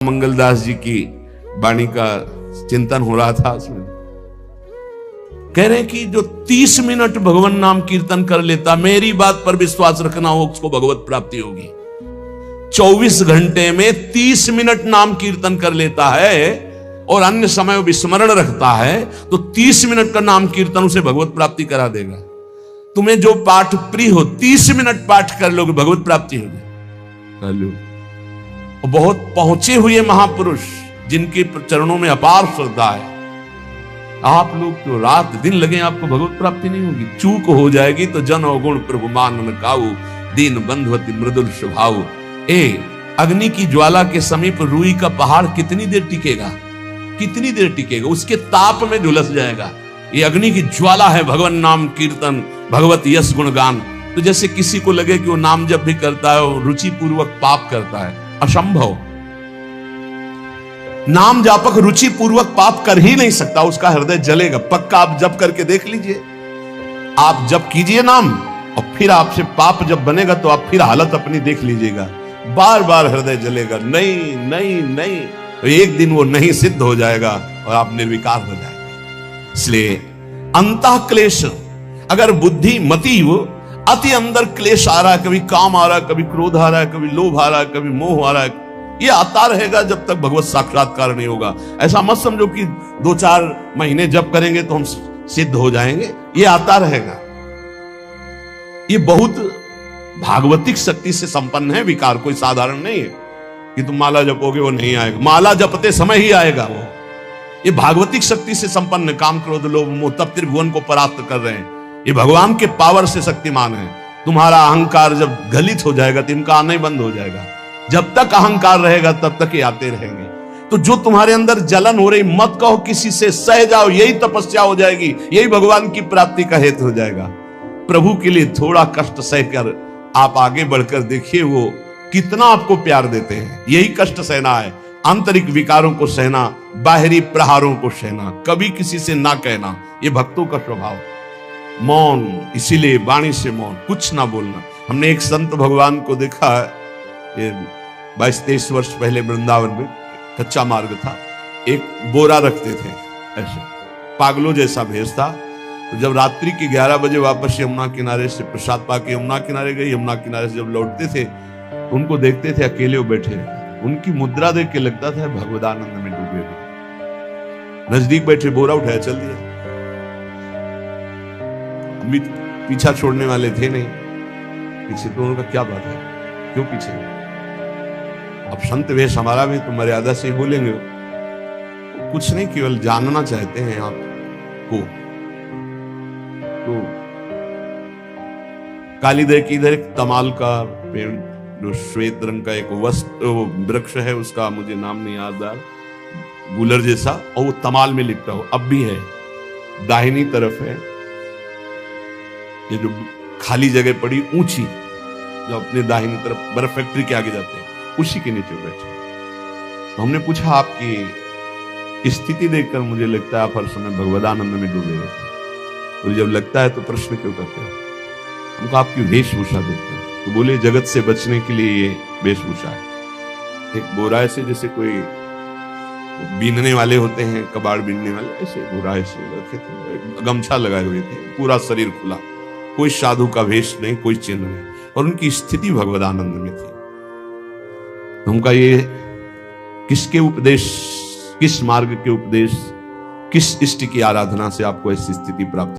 मंगलदास जी की वाणी का चिंतन हो रहा था। उसमें कह रहे हैं कि जो 30 मिनट भगवान नाम कीर्तन कर लेता, मेरी बात पर विश्वास रखना हो, उसको भगवत प्राप्ति होगी। 24 घंटे में 30 मिनट नाम कीर्तन कर लेता है और अन्य समय विस्मरण रखता है, तो 30 मिनट का नाम कीर्तन उसे भगवत प्राप्ति करा देगा। तुम्हें जो पाठ प्रिय हो, 30 मिनट पाठ कर लोगे, भगवत प्राप्ति हो जाए। बहुत पहुंचे हुए महापुरुष जिनके चरणों में अपार श्रद्धा है, आप लोग तो रात दिन लगे, आपको भगवत प्राप्ति नहीं होगी। चूक हो जाएगी तो जन अवगुण प्रभु मानन काऊ, दीन बंधुवती मृदुल स्वभाव। अग्नि की ज्वाला के समीप रुई का पहाड़ कितनी देर टिकेगा? कितनी देर टिकेगा? उसके ताप में झुलस जाएगा। ये अग्नि की ज्वाला है भगवान नाम कीर्तन, भगवत यश गुणगान। तो जैसे किसी को लगे कि वो नाम जब भी करता है वो रुचि पूर्वक पाप करता है, असंभव। नाम जापक रुचि पूर्वक पाप कर ही नहीं सकता, उसका हृदय जलेगा। पक्का आप जप करके देख लीजिए, आप जप कीजिए नाम और फिर आपसे पाप जब बनेगा तो आप फिर हालत अपनी देख लीजिएगा, बार बार हृदय जलेगा, नहीं नहीं नहीं। तो एक दिन वो नहीं सिद्ध हो जाएगा और आप निर्विकार हो जाएंगे। इसलिए अंतः क्लेश, अगर बुद्धि मति वो अति अंदर क्लेश आ रहा है, कभी काम आ रहा है, कभी क्रोध आ रहा है, कभी लोभ आ रहा है, कभी मोह आ रहा है, ये आता रहेगा जब तक भगवत साक्षात्कार नहीं होगा। ऐसा मत समझो कि 2-4 महीने जप करेंगे तो हम सिद्ध हो जाएंगे, ये आता रहेगा। ये बहुत भागवतिक शक्ति से संपन्न है विकार, कोई साधारण नहीं है कि तुम माला जपोगे वो नहीं आएगा। माला जपते समय ही आएगा वो। ये भागवतिक शक्ति से संपन्न, काम क्रोध लोभ मोह तब त्रिभुवन को परास्त कर रहे हैं। ये भगवान के पावर से शक्तिमान है। तुम्हारा अहंकार जब गलित हो जाएगा तो इनका आना ही बंद हो जाएगा। जब तक अहंकार रहेगा तब तक ये आते रहेंगे। तो जो तुम्हारे अंदर जलन हो रही, मत कहो किसी से, सह जाओ, यही तपस्या हो जाएगी, यही भगवान की प्राप्ति का हेतु हो जाएगा। प्रभु के लिए थोड़ा कष्ट सहकर आप आगे बढ़कर देखिए वो कितना आपको प्यार देते हैं। यही कष्ट सहना है, आंतरिक विकारों को सहना, बाहरी प्रहारों को सहना, कभी किसी से ना कहना, ये भक्तों का स्वभाव। मौन, इसीलिए वाणी से मौन, कुछ ना बोलना। हमने एक संत भगवान को देखा, ये 22-23 वर्ष पहले वृंदावन में कच्चा मार्ग था, एक बोरा रखते थे, ऐसे पागलों जैसा भेष था। तो जब रात्रि के 11 बजे वापस यमुना किनारे से प्रसाद पाके यमुना किनारे गए, यमुना किनारे से जब लौटते थे उनको देखते थे अकेले वो बैठे रहते। उनकी मुद्रा देख के लगता था भगवदानंद में डूबे हुए। नजदीक बैठे, बोरा उठाया, चल दिया। पीछा छोड़ने वाले थे नहीं पीछे, तो उनका क्या बात है, क्यों पीछे? अब संत वेश हमारा भी तो मर्यादा से ही बोलेंगे, कुछ नहीं, केवल जानना चाहते हैं आपको। तो कालीदर की इधर एक तमाल का पेड़, जो श्वेत रंग का एक वृक्ष है, उसका मुझे नाम नहीं याद आ, गुलर जैसा, और वो तमाल में लिपटा हो, अब भी है। दाहिनी तरफ है ये जो खाली जगह पड़ी ऊंची, जो अपने दाहिनी तरफ बर्फ फैक्ट्री के आगे जाते हैं, उसी के नीचे बैठे। तो हमने पूछा आपकी स्थिति देखकर मुझे लगता है आप हर समय भगवदानंद में डूबे रहते हैं। तो जब लगता है तो प्रश्न क्यों करते हैं? हमको आपकी वेशभूषा देखते हैं। तो बोले जगत से बचने के लिए ये वेशभूषा है। एक बोरा ऐसे, जैसे कोई बीनने वाले होते हैं, कबाड़ बीनने वाले, ऐसे बोरा ऐसे रखे थे, गमछा लगाए हुए थे, पूरा शरीर खुला, कोई साधु का वेश नहीं, कोई चिन्ह नहीं, और उनकी स्थिति भगवदानंद में थी। उनका ये किसके उपदेश, किस मार्ग के उपदेश, किस इष्ट की आराधना से आपको ऐसी स्थिति प्राप्त